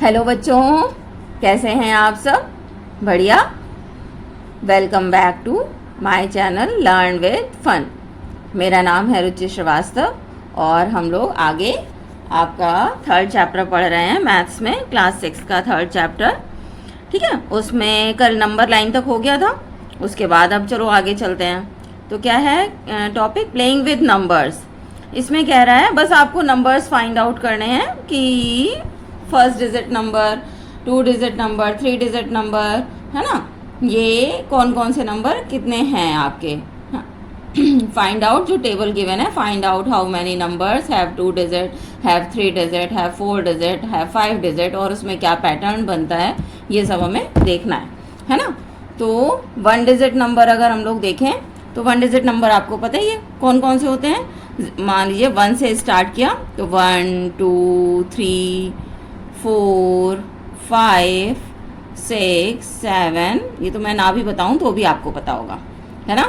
Hello बच्चों, कैसे हैं आप सब? बढ़िया। Welcome back to my channel learn with fun. मेरा नाम है रुचि श्रीवास्तव और हम लोग आगे आपका थर्ड चैप्टर पढ़ रहे हैं मैथ्स में, क्लास 6 का थर्ड चैप्टर। ठीक है, उसमें कल नंबर लाइन तक हो गया था। उसके बाद अब चलो आगे चलते हैं। तो क्या है टॉपिक? Playing with numbers. इसमें कह रहा है बस आपको नंबर्स फाइंड आउट करने हैं कि first digit number, 2 digit number, 3 digit number, है ना, ये कौन कौन से नंबर कितने हैं आपके। फाइंड आउट, जो टेबल गिवन है, find out how many numbers have 2 digit, have 3 digit, have 4 digit, have 5 digit, और उसमें क्या पैटर्न बनता है ये सब हमें देखना है ना। तो 1 डिजिट नंबर अगर हम लोग देखें तो 1 डिजिट नंबर आपको पता ही है कौन कौन से होते हैं। मान लीजिए 1 से स्टार्ट किया तो 1 2 3 4 5 6 7, ये तो मैं ना भी बताऊं तो भी आपको पता होगा, है ना।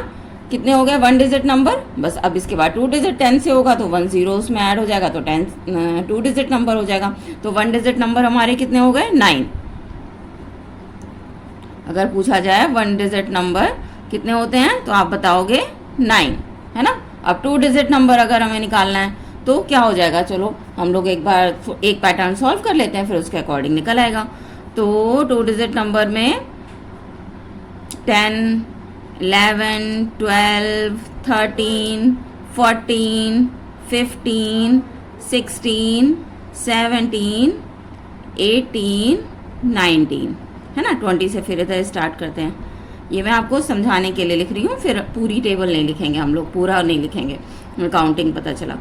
कितने हो गए 1 डिजिट नंबर? बस अब इसके बाद 2 डिजिट 10 से होगा तो 1 0 उसमें ऐड हो जाएगा तो 2 डिजिट नंबर हो जाएगा। तो 1 डिजिट नंबर हमारे कितने हो गए? 9। अगर पूछा जाए 1 डिजिट नंबर कितने होते हैं तो आप बताओगे 9, है ना। अब 2 डिजिट नंबर अगर हमें निकालना है तो क्या हो जाएगा? चलो हम लोग एक बार एक पैटर्न सॉल्व कर लेते हैं, फिर उसके अकॉर्डिंग निकल आएगा। तो 2 डिजिट नंबर में 10 11 12 13 14 15 16 17 18 19, है ना। 20 से फिर इधर स्टार्ट करते हैं। ये मैं आपको समझाने के लिए लिख रही हूँ, फिर पूरी टेबल नहीं लिखेंगे हम लोग, पूरा नहीं लिखेंगे, काउंटिंग पता चला।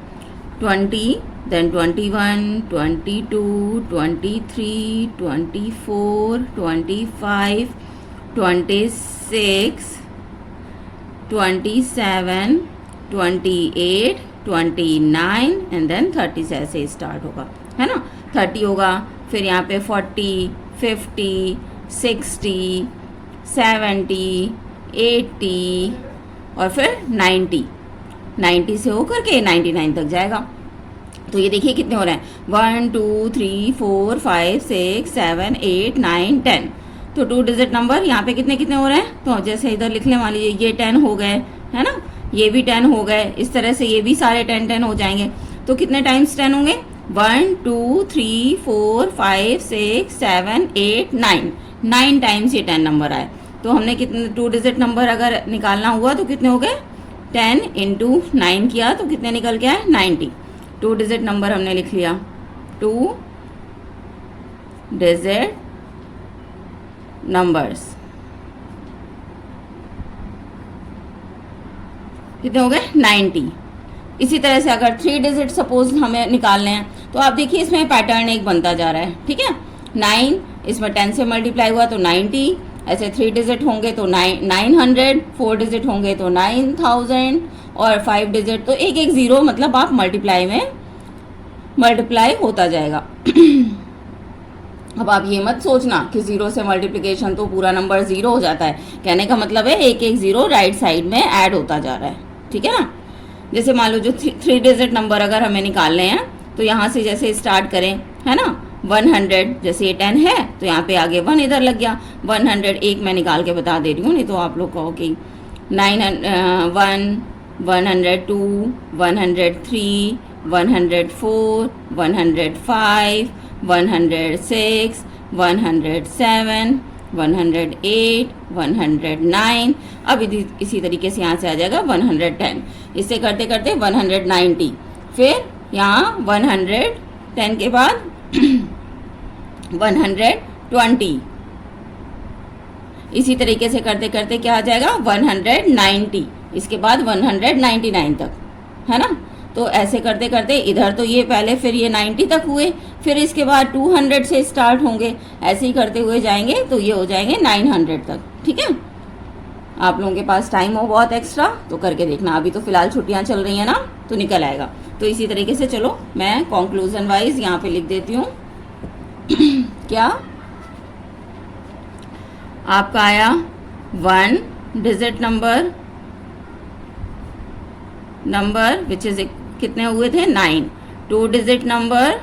20, then 21, 22, 23, 24, 25, 26, 27, 28, 29 एंड देन 30 से ऐसे स्टार्ट होगा, है ना। 30 होगा, फिर यहाँ पे 40, 50, 60, 70, 80 और फिर 90 से होकर के 99 तक जाएगा। तो ये देखिए कितने हो रहे हैं, 1 2 3 4 5 6 7 8 9 10। तो 2 डिजिट नंबर यहाँ पे कितने कितने हो रहे हैं? तो जैसे इधर लिख लें, मान लीजिए ये 10 हो गए, है ना, ये भी 10 हो गए, इस तरह से ये भी सारे 10 10 हो जाएंगे। तो कितने टाइम्स 10 होंगे? 1 2 3 4 5 6 7 8 9 टाइम्स ये 10 नंबर आए। तो हमने कितने 2 डिजिट नंबर अगर निकालना हुआ तो कितने हो गए? 10 × 9 किया तो कितने निकल के आए? 90। 2 डिजिट नंबर हमने लिख लिया। 2 डिजिट नंबर्स कितने हो गए? 90। इसी तरह से अगर 3 डिजिट सपोज हमें निकालने हैं तो आप देखिए इसमें पैटर्न एक बनता जा रहा है, ठीक है। 9 इसमें 10 से मल्टीप्लाई हुआ तो 90, ऐसे 3 डिजिट होंगे तो 900, 4 डिजिट होंगे तो 9000 और 5 डिजिट तो एक एक ज़ीरो, मतलब आप मल्टीप्लाई में मल्टीप्लाई होता जाएगा। अब आप ये मत सोचना कि ज़ीरो से मल्टीप्लिकेशन तो पूरा नंबर ज़ीरो हो जाता है। कहने का मतलब है एक एक ज़ीरो राइट साइड में ऐड होता जा रहा है, ठीक है ना। जैसे मान लो जो 3 डिजिट नंबर अगर हमें निकालने हैं तो यहाँ से जैसे स्टार्ट करें, है ना, 100, जैसे ये 10 है तो यहाँ पे आगे 1 इधर लग गया। 100 एक मैं निकाल के बता दे रही हूँ, नहीं तो आप लोग कहो कि 101, 102, 103, 104, 105, 106, 107, 108, 109। अब इसी तरीके से यहाँ से आ जाएगा 110। इससे करते करते 190, फिर यहाँ 110 के बाद 120। इसी तरीके से करते करते क्या आ जाएगा? 190, इसके बाद 199 तक, है ना। तो ऐसे करते करते इधर तो ये पहले, फिर ये 90 तक हुए, फिर इसके बाद 200 से स्टार्ट होंगे, ऐसे ही करते हुए जाएंगे तो ये हो जाएंगे 900 तक, ठीक है। आप लोगों के पास टाइम हो बहुत एक्स्ट्रा तो करके देखना, अभी तो फिलहाल छुट्टियां चल रही हैं ना तो निकल आएगा। तो इसी तरीके से चलो मैं कंक्लूजन वाइज यहाँ पे लिख देती हूँ। क्या आपका आया? 1 डिजिट नंबर विच इज कितने हुए थे? 9। 2 डिजिट नंबर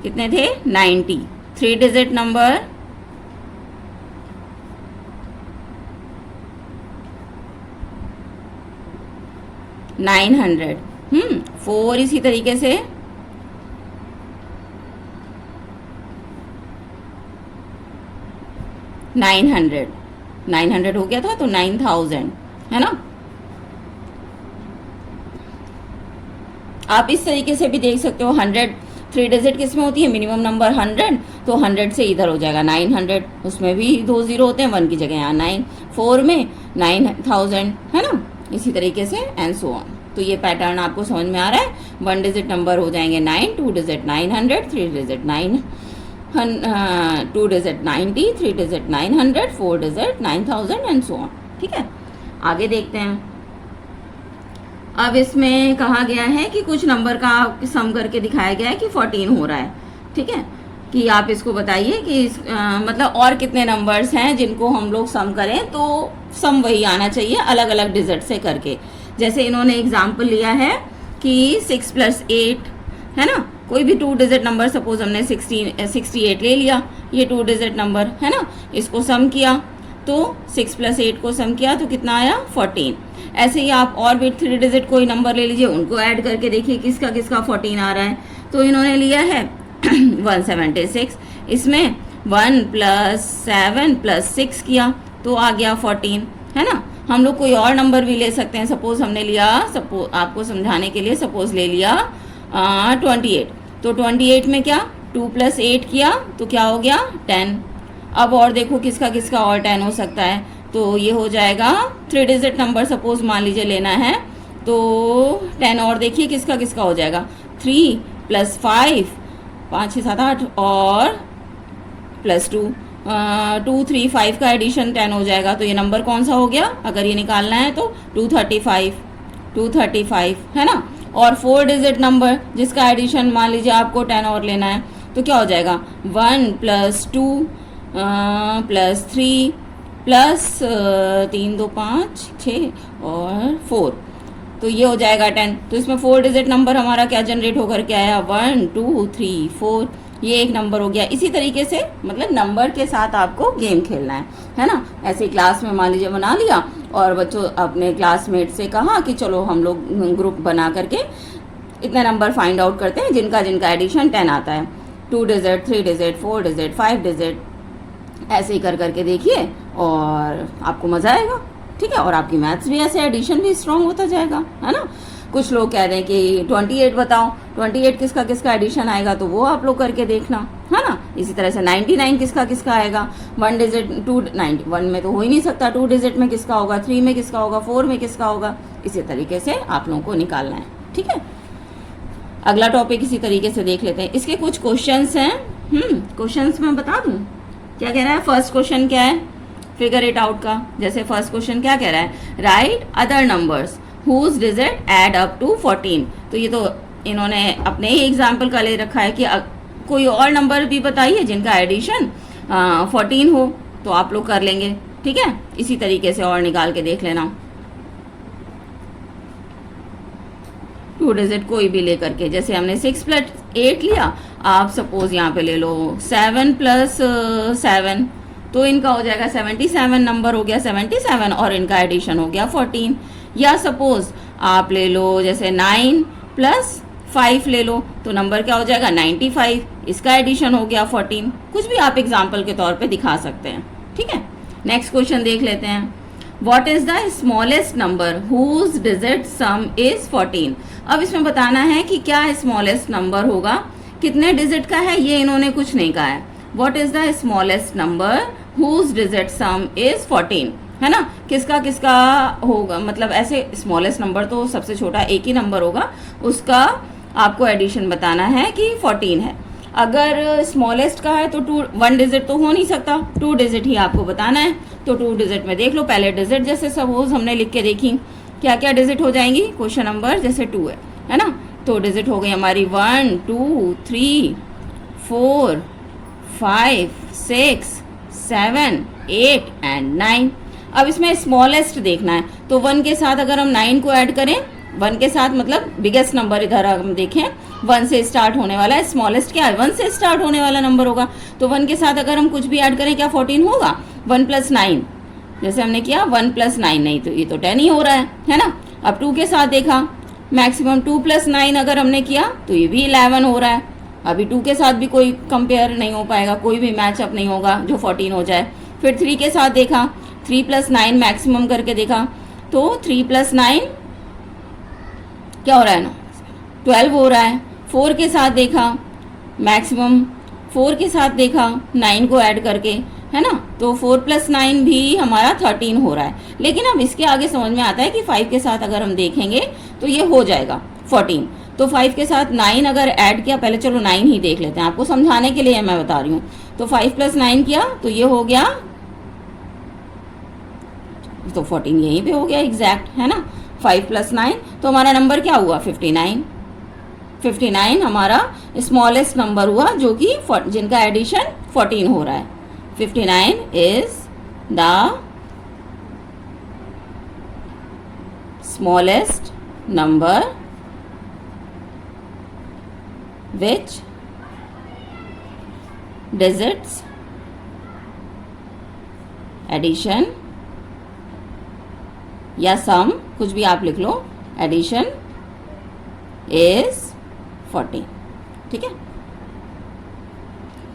कितने थे 90। 3 डिजिट नंबर 900। 4 इसी तरीके से 900 हो गया था तो 9000 है ना। आप इस तरीके से भी देख सकते हो 100 3 डिजिट किस में होती है, मिनिमम नंबर 100, तो 100 से इधर हो जाएगा 900, उसमें भी 2 जीरो होते हैं, 1 की जगह यहाँ 9, 4 में 9000 है ना। इसी तरीके से एंड सो ऑन। तो ये पैटर्न आपको समझ में आ रहा है। 1 डिजिट नंबर हो जाएंगे 9, 2 digit 900, 3 digit 9, 2 digit 90, 3 digit 900, 4 digit 9000 and so on. ठीक है, आगे देखते हैं। अब इसमें कहा गया है कि कुछ नंबर का सम करके दिखाया गया है कि 14 हो रहा है। ठीक है, कि आप इसको बताइए कि मतलब और कितने नंबर्स हैं जिनको हम लोग सम करें तो सम वही आना चाहिए अलग अलग डिजिट से करके। जैसे इन्होंने एग्जाम्पल लिया है कि 6 + 8 है ना, कोई भी 2 डिजिट नंबर, सपोज हमने 68 ले लिया, ये 2 डिजिट नंबर है ना, इसको सम किया तो 6 + 8 को सम किया तो कितना आया 14। ऐसे ही आप और भी 3 डिजिट कोई नंबर ले लीजिए, उनको ऐड करके देखिए किसका किसका 14 आ रहा है। तो इन्होंने लिया है 176, इसमें 1 + 7 + 6 किया तो आ गया 14 है ना। हम लोग कोई और नंबर भी ले सकते हैं, सपोज हमने लिया, सपोज आपको समझाने के लिए सपोज ले लिया 28, तो 28 में क्या 2 + 8 किया तो क्या हो गया 10। अब और देखो किसका किसका और 10 हो सकता है, तो ये हो जाएगा 3 डिजिट नंबर सपोज मान लीजिए लेना है तो 10 और देखिए किसका किसका हो जाएगा 3 + 5, 5 6 7 8 और +2, 2 3 5 का एडिशन 10 हो जाएगा। तो ये नंबर कौन सा हो गया, अगर ये निकालना है तो 235 है ना। और 4 डिजिट नंबर जिसका एडिशन मान लीजिए आपको 10 और लेना है तो क्या हो जाएगा 1 + 2 + 3 + 3 2 5 6 और 4, तो ये हो जाएगा 10। तो इसमें 4 डिजिट नंबर हमारा क्या जनरेट होकर के आया 1 2 3 4, ये एक नंबर हो गया। इसी तरीके से मतलब नंबर के साथ आपको गेम खेलना है ना। ऐसे क्लास में मान लीजिए बना लिया और बच्चों अपने क्लासमेट से कहा कि चलो हम लोग ग्रुप बना करके इतने नंबर फाइंड आउट करते हैं जिनका जिनका एडिशन 10 आता है, 2 डिजिट 3 डिजिट 4 डिजिट 5 डिजिट, ऐसे ही कर करके देखिए और आपको मज़ा आएगा। ठीक है, और आपकी मैथ्स भी ऐसे एडिशन भी स्ट्रांग होता जाएगा है ना। कुछ लोग कह रहे हैं कि 28 बताओ, 28 किसका किसका एडिशन आएगा तो वो आप लोग करके देखना है ना। इसी तरह से 99 किसका किसका आएगा, 1 डिजिट 1 में तो हो ही नहीं सकता, 2 डिजिट में किसका होगा, 3 में किसका होगा, 4 में किसका होगा, इसी तरीके से आप लोगों को निकालना है। ठीक है, अगला टॉपिक इसी तरीके से देख लेते हैं। इसके कुछ क्वेश्चंस हैं, क्वेश्चंस मैं बता दूं क्या कह रहा है। फर्स्ट क्वेश्चन क्या है, फिगर इट आउट का। जैसे फर्स्ट क्वेश्चन क्या कह रहा है, write other numbers whose digit add up to 14। तो ये तो इन्होंने अपने ही एग्जाम्पल का ले रखा है कि कोई और नंबर भी बताइए जिनका एडिशन 14 हो तो आप लोग कर लेंगे। ठीक है, इसी तरीके से और निकाल के देख लेना। 2 डिजिट कोई भी लेकर के, जैसे हमने 6 + 8 लिया, आप सपोज यहाँ पे ले लो 7 + 7, तो इनका हो जाएगा 77 नंबर हो गया 77 और इनका एडिशन हो गया 14। या सपोज आप ले लो जैसे 9 + 5 ले लो तो नंबर क्या हो जाएगा 95, इसका एडिशन हो गया 14। कुछ भी आप एग्जाम्पल के तौर पे दिखा सकते हैं। ठीक है, नेक्स्ट क्वेश्चन देख लेते हैं। What is the smallest number whose digit sum is 14? अब इसमें बताना है कि क्या स्मॉलेस्ट नंबर होगा, कितने डिजिट का है, ये इन्होंने कुछ नहीं कहा है। What is the smallest number whose digit sum is 14? है ना, किसका किसका होगा, मतलब ऐसे स्मॉलेस्ट नंबर तो सबसे छोटा एक ही नंबर होगा, उसका आपको एडिशन बताना है कि 14 है। अगर स्मॉलेस्ट का है तो 1 डिजिट तो हो नहीं सकता, 2 डिजिट ही आपको बताना है। तो 2 डिजिट में देख लो, पहले डिजिट जैसे सपोज हमने लिख के देखी क्या क्या डिजिट हो जाएंगी, क्वेश्चन नंबर जैसे 2 है ना, तो डिजिट हो गई हमारी 1 2 3 4 5 6 7 8 एंड 9। अब इसमें स्मॉलेस्ट देखना है तो 1 के साथ अगर हम 9 को ऐड करें 1 के साथ मतलब बिगेस्ट नंबर इधर हम देखें 1 से स्टार्ट होने वाला है, स्मॉलेस्ट क्या है 1 से स्टार्ट होने वाला नंबर होगा, तो 1 के साथ अगर हम कुछ भी ऐड करें क्या 14 होगा। 1 + 9 जैसे हमने किया 1 + 9 नहीं तो ये तो 10 ही हो रहा है ना। अब 2 के साथ देखा मैक्सिमम 2 + 9 अगर हमने किया तो ये भी 11 हो रहा है। अभी 2 के साथ भी कोई कंपेयर नहीं हो पाएगा, कोई भी मैचअप नहीं होगा जो 14 हो जाए। फिर 3 के साथ देखा 3 + 9 मैक्सिमम करके देखा तो 3 + 9 क्या हो रहा है ना 12 हो रहा है। 4 के साथ देखा मैक्सिमम, 4 के साथ देखा 9 को ऐड करके है ना, तो 4 + 9 भी हमारा 13 हो रहा है। लेकिन अब इसके आगे समझ में आता है कि 5 के साथ अगर हम देखेंगे तो ये हो जाएगा 14। तो 5 के साथ 9 अगर ऐड किया, पहले चलो 9 ही देख लेते हैं आपको समझाने के लिए मैं बता रही हूँ। तो 5 + 9 किया तो ये हो गया, तो 14 यहीं पे हो गया एग्जैक्ट है ना। 5 + 9 तो हमारा नंबर क्या हुआ 59। 59 हमारा स्मॉलेस्ट नंबर हुआ जो कि जिनका एडिशन 14 हो रहा है। 59 is the smallest number which digits addition या सम कुछ भी आप लिख लो, एडिशन इज 14। ठीक है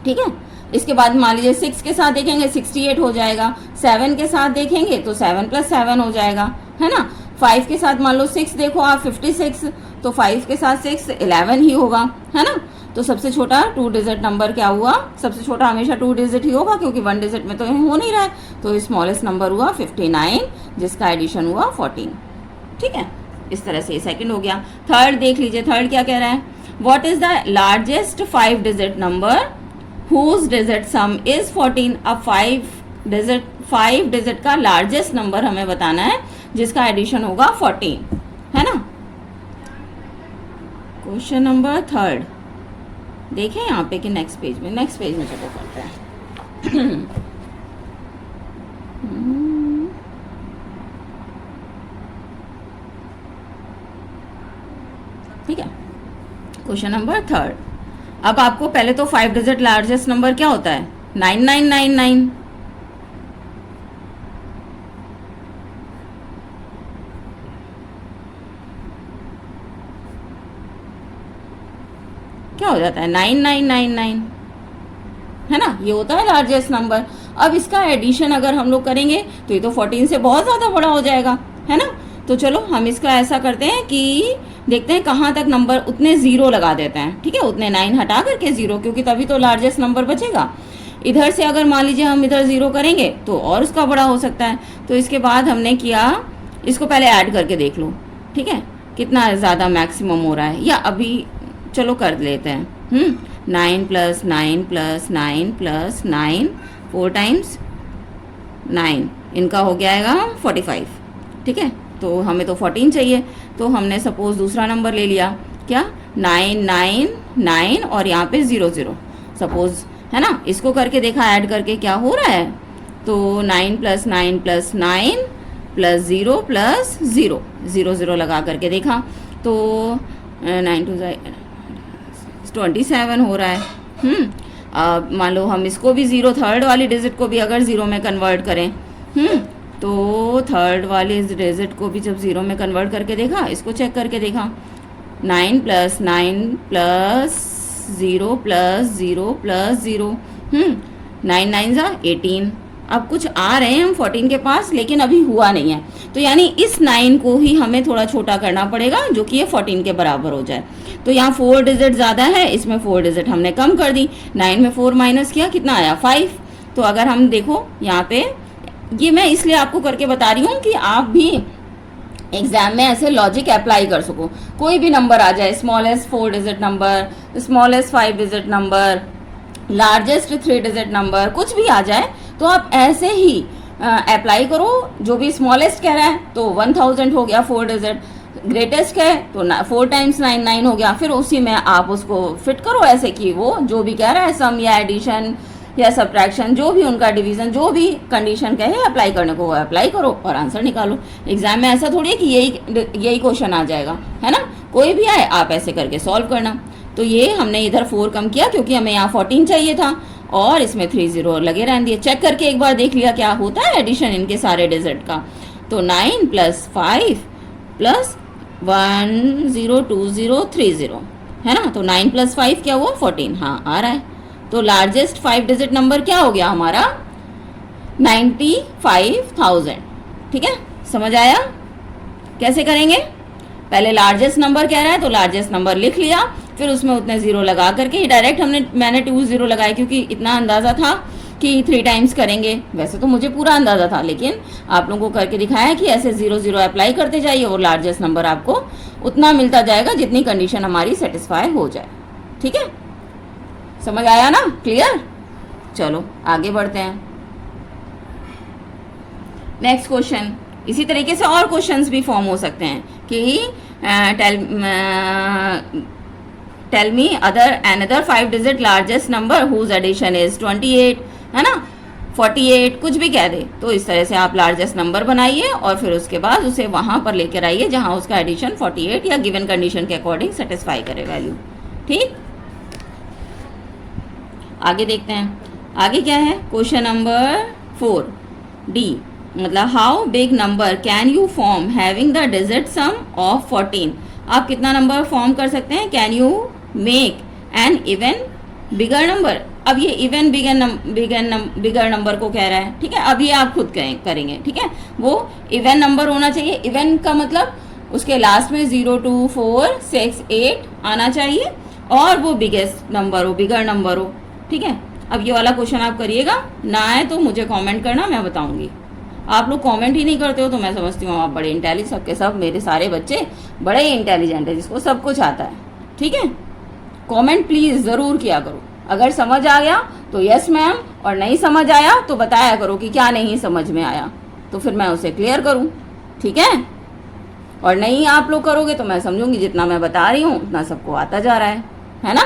ठीक है। इसके बाद मान लीजिए 6 के साथ देखेंगे 68 हो जाएगा। 7 के साथ देखेंगे तो 7 + 7 हो जाएगा है ना। 5 के साथ मान लो 6 देखो आप 56, तो 5 के साथ 6 11 ही होगा है ना। तो सबसे छोटा 2 डिजिट नंबर क्या हुआ, सबसे छोटा हमेशा 2 डिजिट ही होगा क्योंकि 1 डिजिट में तो हो नहीं रहा है। तो स्मॉलेस्ट नंबर हुआ 59 जिसका एडिशन हुआ 14। ठीक है, इस तरह से सेकंड हो गया। थर्ड देख लीजिए, थर्ड क्या कह रहा है, what is the largest 5 digit number whose digit sum is 14। अब 5 डिजिट का लार्जेस्ट नंबर हमें बताना है जिसका एडिशन होगा 14 है ना। क्वेश्चन नंबर थर्ड देखें यहाँ पे कि नेक्स्ट पेज में, नेक्स्ट पेज में चलो करते हैं। ठीक है, क्वेश्चन नंबर थर्ड। अब आपको पहले तो 5 डिजिट लार्जेस्ट नंबर क्या होता है 9999। क्या हो जाता है 9999 है ना, ये होता है लार्जेस्ट नंबर। अब इसका एडिशन अगर हम लोग करेंगे तो ये तो 14 से बहुत ज़्यादा बड़ा हो जाएगा है ना। तो चलो हम इसका ऐसा करते हैं कि देखते हैं कहाँ तक नंबर, उतने ज़ीरो लगा देते हैं। ठीक है, उतने 9 हटा करके ज़ीरो, क्योंकि तभी तो लार्जेस्ट नंबर बचेगा। इधर से अगर मान लीजिए हम इधर ज़ीरो करेंगे तो और उसका बड़ा हो सकता है। तो इसके बाद हमने किया, इसको पहले ऐड करके देख लो ठीक है कितना ज़्यादा मैक्सिमम हो रहा है, या अभी चलो कर लेते हैं 9 + 9 + 9 + 9 4 टाइम्स 9 इनका हो गया 45। ठीक है, तो हमें तो 14 चाहिए, तो हमने सपोज दूसरा नंबर ले लिया क्या 999 और यहाँ पे 00 सपोज है ना। इसको करके देखा ऐड करके क्या हो रहा है, तो 9 + 9 + 9 + 0 + 0 0 लगा करके देखा तो 9 2 27 हो रहा है। अब मान लो हम इसको भी 0 थर्ड वाली डिजिट को भी अगर 0 में कन्वर्ट करें तो थर्ड वाले डिजिट को भी जब 0 में कन्वर्ट करके देखा, इसको चेक करके देखा 9 + 9 + 0 + 0 + 0 9 9 18। अब कुछ आ रहे हैं हम 14 के पास, लेकिन अभी हुआ नहीं है, तो यानी इस 9 को ही हमें थोड़ा छोटा करना पड़ेगा जो कि ये 14 के बराबर हो जाए। तो यहाँ 4 डिजिट ज़्यादा है, इसमें 4 डिजिट हमने कम कर दी। 9 में 4 माइनस किया कितना आया 5। तो अगर हम देखो यहाँ पे, ये मैं इसलिए आपको करके बता रही हूँ कि आप भी एग्जाम में ऐसे लॉजिक अप्लाई कर सको। कोई भी नंबर आ जाए, smallest 4 digit number, smallest 5 digit number, largest 3 digit number, कुछ भी आ जाए तो आप ऐसे ही अप्लाई करो। जो भी स्मॉलेस्ट कह रहा है तो 1000 हो गया 4 डिजिट, ग्रेटेस्ट है तो 4 टाइम्स 9 हो गया। फिर उसी में आप उसको फिट करो ऐसे कि वो जो भी कह रहा है सम या एडिशन या सब्ट्रैक्शन, जो भी उनका डिवीजन, जो भी कंडीशन कहे अप्लाई करने को वो अप्लाई करो और आंसर निकालो। एग्जाम में ऐसा थोड़ी है कि यही क्वेश्चन आ जाएगा, है ना, कोई भी आए आप ऐसे करके सॉल्व करना। तो ये हमने इधर 4 कम किया क्योंकि हमें यहाँ 14 चाहिए था और इसमें 3 0 लगे रहने दिए। चेक करके एक बार देख लिया क्या होता है एडिशन इनके सारे डिजिट का। तो 9 + 5 + 1 0 2 0 3 0, है ना। तो 9 + 5 क्या हुआ 14, हाँ आ रहा है। तो लार्जेस्ट 5 डिजिट नंबर क्या हो गया हमारा 95,000। ठीक है, समझ आया कैसे करेंगे। पहले लार्जेस्ट नंबर कह रहा है तो लार्जेस्ट नंबर लिख लिया, फिर उसमें उतने जीरो लगा करके ही डायरेक्ट मैंने 2 0 लगाए क्योंकि इतना अंदाज़ा था कि 3 टाइम्स करेंगे। वैसे तो मुझे पूरा अंदाज़ा था, लेकिन आप लोगों को करके दिखाया कि ऐसे 0 0 अप्लाई करते जाइए और लार्जेस्ट नंबर आपको उतना मिलता जाएगा जितनी कंडीशन हमारी सेटिस्फाई हो जाए। ठीक है, समझ आया ना, क्लियर। चलो आगे बढ़ते हैं। नेक्स्ट क्वेश्चन, इसी तरीके से और क्वेश्चंस भी फॉर्म हो सकते हैं कि tell me another 5 digit largest number whose addition is 28, है ना, 48, कुछ भी कह दे। तो इस तरह से आप लार्जेस्ट नंबर बनाइए और फिर उसके बाद उसे वहां पर लेकर आइए जहां उसका एडिशन 48 या गिवन कंडीशन के अकॉर्डिंग सेटिस्फाई करे वैल्यू। ठीक, आगे देखते हैं। आगे क्या है, क्वेश्चन नंबर 4 डी, मतलब how big number can you form having the digit sum of 14। आप कितना नंबर फॉर्म कर सकते हैं, can you make an even bigger number. अब ये इवन बिगर नंबर को कह रहा है, ठीक है। अब ये आप खुद करेंगे, ठीक है। वो इवन नंबर होना चाहिए। इवन का मतलब उसके लास्ट में 0 2 4 6 8 आना चाहिए और वो बिगेस्ट नंबर हो, बिगर नंबर हो, ठीक है। अब ये वाला क्वेश्चन आप करिएगा, ना आए तो मुझे कमेंट करना, मैं बताऊंगी। आप लोग कमेंट ही नहीं करते हो तो मैं समझती हूँ आप बड़े इंटेलिजेंट, सबके सब मेरे सारे बच्चे बड़े ही इंटेलिजेंट है जिसको सब कुछ आता है, ठीक है। कमेंट प्लीज़ ज़रूर किया करो। अगर समझ आ गया तो यस मैम, और नहीं समझ आया तो बताया करो कि क्या नहीं समझ में आया, तो फिर मैं उसे क्लियर करूँ, ठीक है। और नहीं आप लोग करोगे तो मैं समझूंगी जितना मैं बता रही हूँ उतना सबको आता जा रहा है ना,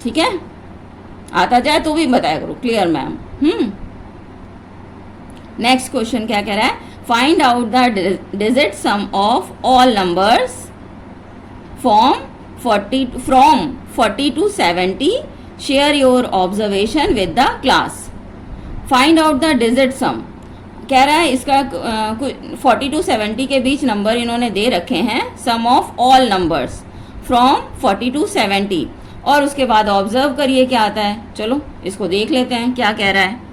ठीक है। आता जाए तो भी बताया करो, क्लियर मैम। नेक्स्ट क्वेश्चन क्या कह रहा है, find out the digit sum of all numbers from 40 to 70, share your observation with the class. Find out the digit सम कह रहा है, इसका 40 to 70 के बीच नंबर इन्होंने दे रखे हैं, sum of all numbers from 40 to 70, और उसके बाद ऑब्जर्व करिए क्या आता है। चलो इसको देख लेते हैं क्या कह रहा है।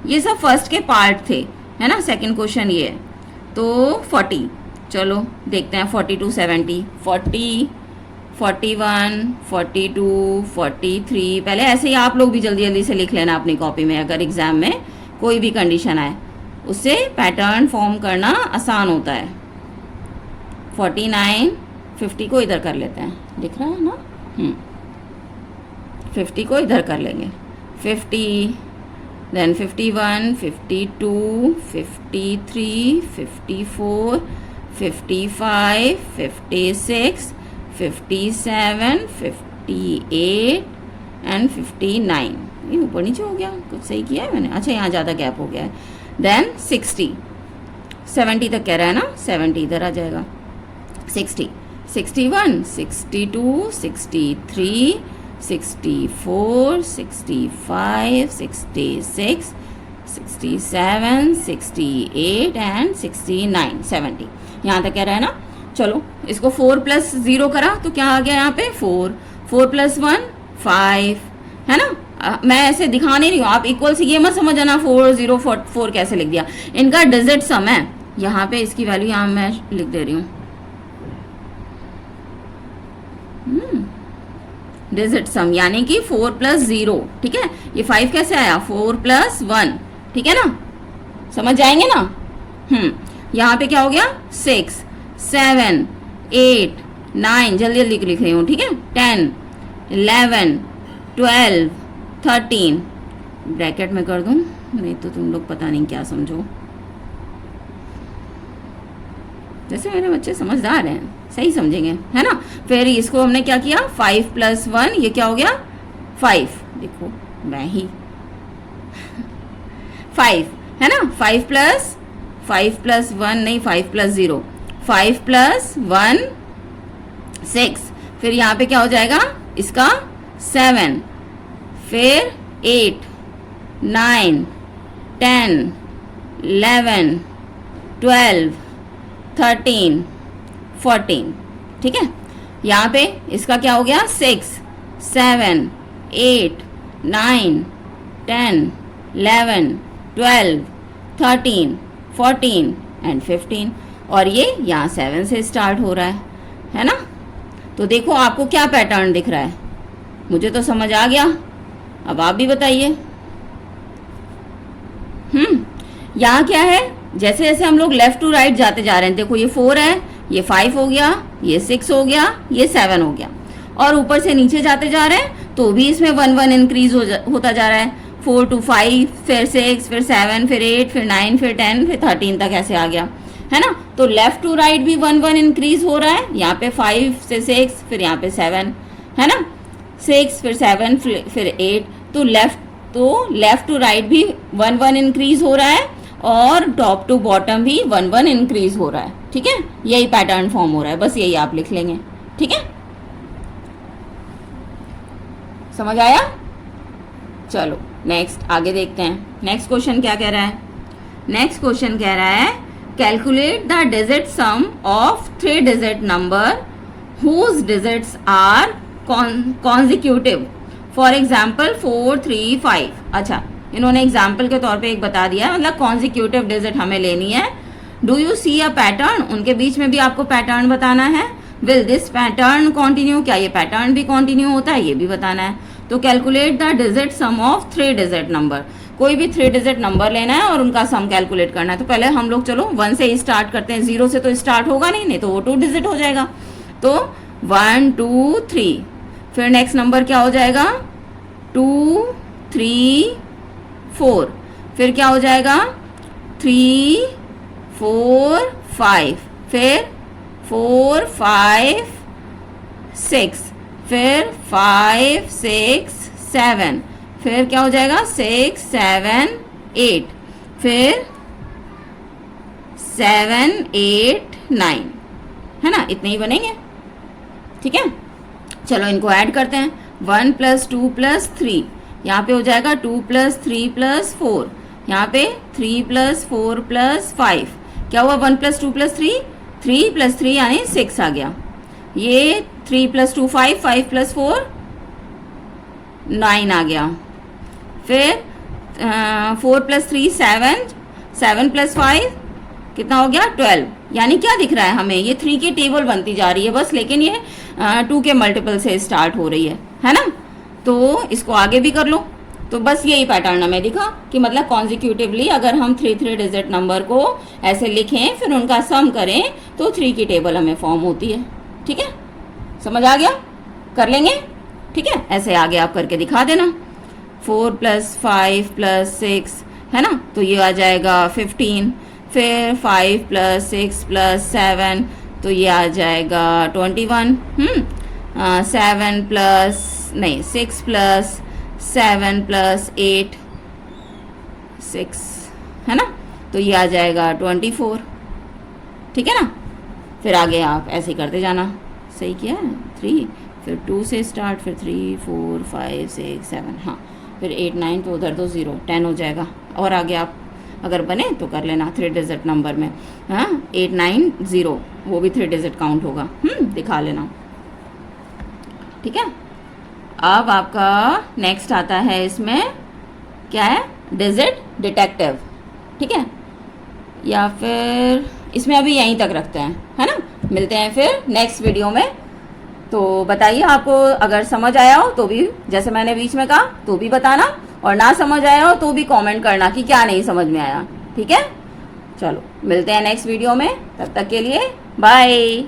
ये सब फर्स्ट के पार्ट थे, है ना। सेकंड क्वेश्चन ये है, तो 40, चलो देखते हैं 40 to 70, 40 41 42 43। पहले ऐसे ही आप लोग भी जल्दी जल्दी से लिख लेना अपनी कॉपी में, अगर एग्जाम में कोई भी कंडीशन आए उससे पैटर्न फॉर्म करना आसान होता है। 49 50 को इधर कर लेते हैं, दिख रहा है ना, 50 को इधर कर लेंगे, 50, then 51 52 53 54 55 56 57 58 एंड 59। ये ऊपर नीचे हो गया, कुछ सही किया है मैंने, अच्छा यहाँ ज़्यादा गैप हो गया है। देन 60 70 तक कह रहा है ना, 70 इधर आ जाएगा, 60 61 62 63 64 65 66 67 68 एंड 69 70, यहाँ तक कह रहा है ना। चलो इसको 4 + 0 करा तो क्या आ गया यहाँ पे 4 + 1 5, है ना। मैं ऐसे दिखा नहीं रही हूँ, आप इक्वल से ये मत समझ आना 4 0 4 कैसे लिख दिया। इनका डिजिट सम है, यहाँ पे इसकी वैल्यू यहाँ मैं लिख दे रही हूँ, डिजिट सम यानी कि 4 + 0, ठीक है। ये 5 कैसे आया, 4 + 1, ठीक है ना, समझ जाएंगे ना। यहाँ पे क्या हो गया 6 7 8 9, जल्दी जल्दी लिख रही हूँ, ठीक है। 10 11 12 13, ब्रैकेट में कर दूँ, नहीं तो तुम लोग पता नहीं क्या समझो। जैसे मेरे बच्चे समझदार हैं, सही समझेंगे, है ना। फिर इसको हमने क्या किया 5 + 1, ये क्या हो गया 5, देखो मैं ही 5 है ना, 5 प्लस 1 नहीं, 5 प्लस 0, 5 प्लस 1 6, फिर यहाँ पे क्या हो जाएगा इसका 7, फिर 8 9 10 11 12 13 14, ठीक है। यहाँ पे इसका क्या हो गया 6 7 8 9 10 11 12 13 14 एंड 15, और ये यहाँ 7 से स्टार्ट हो रहा है ना। तो देखो आपको क्या पैटर्न दिख रहा है, मुझे तो समझ आ गया, अब आप भी बताइए। यहाँ क्या है, जैसे जैसे हम लोग लेफ्ट टू राइट जाते जा रहे हैं, देखो ये 4 है, ये 5 हो गया, ये 6 हो गया, ये 7 हो गया, और ऊपर से नीचे जाते जा रहे हैं तो भी इसमें 1 1 इंक्रीज होता जा रहा है, 4 to 5, फिर 6, फिर 7, फिर 8, फिर 9, फिर 10, फिर 13 तक ऐसे आ गया, है ना। तो लेफ्ट टू राइट भी 1 1 इंक्रीज हो रहा है, यहाँ पे 5 से 6, फिर यहाँ पे 7, है ना, 6 फिर 7 फिर 8, तो लेफ्ट टू राइट भी 1 1 इंक्रीज हो रहा है, और टॉप टू बॉटम भी 1 1 इंक्रीज हो रहा है, ठीक है। यही पैटर्न फॉर्म हो रहा है, बस यही आप लिख लेंगे, ठीक है। समझ आया? चलो नेक्स्ट आगे देखते हैं। नेक्स्ट क्वेश्चन क्या कह रहा है? नेक्स्ट क्वेश्चन कह रहा है calculate the digit sum of 3 digit number whose digits are consecutive, for example 4 3 5। अच्छा, इन्होंने एग्जाम्पल के तौर पे एक बता दिया, मतलब कॉन्जिक्यूटिव डिजिट हमें लेनी है। Do you see a pattern, उनके बीच में भी आपको पैटर्न बताना है। विल दिस पैटर्न कॉन्टिन्यू, क्या ये पैटर्न भी कॉन्टिन्यू होता है, ये भी बताना है। तो calculate the digit sum of 3 digit number, कोई भी 3 डिजिट नंबर लेना है और उनका सम कैलकुलेट करना है। तो पहले हम लोग चलो 1 से ही स्टार्ट करते हैं, 0 से तो स्टार्ट होगा नहीं तो वो 2 डिजिट हो जाएगा। तो 1 2 3, फिर नेक्स्ट नंबर क्या हो जाएगा 2 3 4, फिर क्या हो जाएगा 3 4 5, फिर 4 5 6, फिर 5 6 7, फिर क्या हो जाएगा 6 7 8, फिर 7 8 9, है ना, इतने ही बनेंगे, ठीक है। चलो इनको ऐड करते हैं, 1 + 2 + 3, यहाँ पे हो जाएगा 2 + 3 + 4, यहाँ पे 3 + 4 + 5, क्या हुआ 1 + 2 + 3, 3 + 3 यानी 6 आ गया। ये 3 + 2 5, 5 + 4 9 आ गया। फिर 4 + 3 7, 7 + 5 कितना हो गया 12। यानी क्या दिख रहा है हमें, ये 3 की टेबल बनती जा रही है बस, लेकिन ये 2 के मल्टीपल से स्टार्ट हो रही है ना। तो इसको आगे भी कर लो। तो बस यही पैटर्न हमें दिखा कि मतलब कॉन्जिक्यूटिवली अगर हम 3 डिजिट नंबर को ऐसे लिखें फिर उनका सम करें तो 3 की टेबल हमें फॉर्म होती है, ठीक है। समझ आ गया? कर लेंगे, ठीक है। ऐसे आगे आप करके दिखा देना। 4 + 5 + 6 है ना, तो ये आ जाएगा 15, फिर 5 + 6 + 7 तो ये आ जाएगा 21, 7 + नहीं 6 + 7 + 8 6 है ना, तो ये आ जाएगा 24, ठीक है ना। फिर आगे आप ऐसे ही करते जाना। सही किया है, 3 फिर 2 से स्टार्ट, फिर 3 4 5 6 7, हाँ फिर 8 9, तो उधर तो 0 10 हो जाएगा। और आगे आप अगर बने तो कर लेना 3 डिजिट नंबर में, हाँ 8 9 0 वो भी 3 डिजिट काउंट होगा, दिखा लेना, ठीक है। अब आपका नेक्स्ट आता है, इसमें क्या है डिजिट डिटेक्टिव, ठीक है। या फिर इसमें अभी यहीं तक रखते हैं, है ना। मिलते हैं फिर नेक्स्ट वीडियो में। तो बताइए आपको अगर समझ आया हो तो भी, जैसे मैंने बीच में कहा, तो भी बताना, और ना समझ आया हो तो भी कमेंट करना कि क्या नहीं समझ में आया, ठीक है। चलो मिलते हैं नेक्स्ट वीडियो में, तब तक के लिए बाय।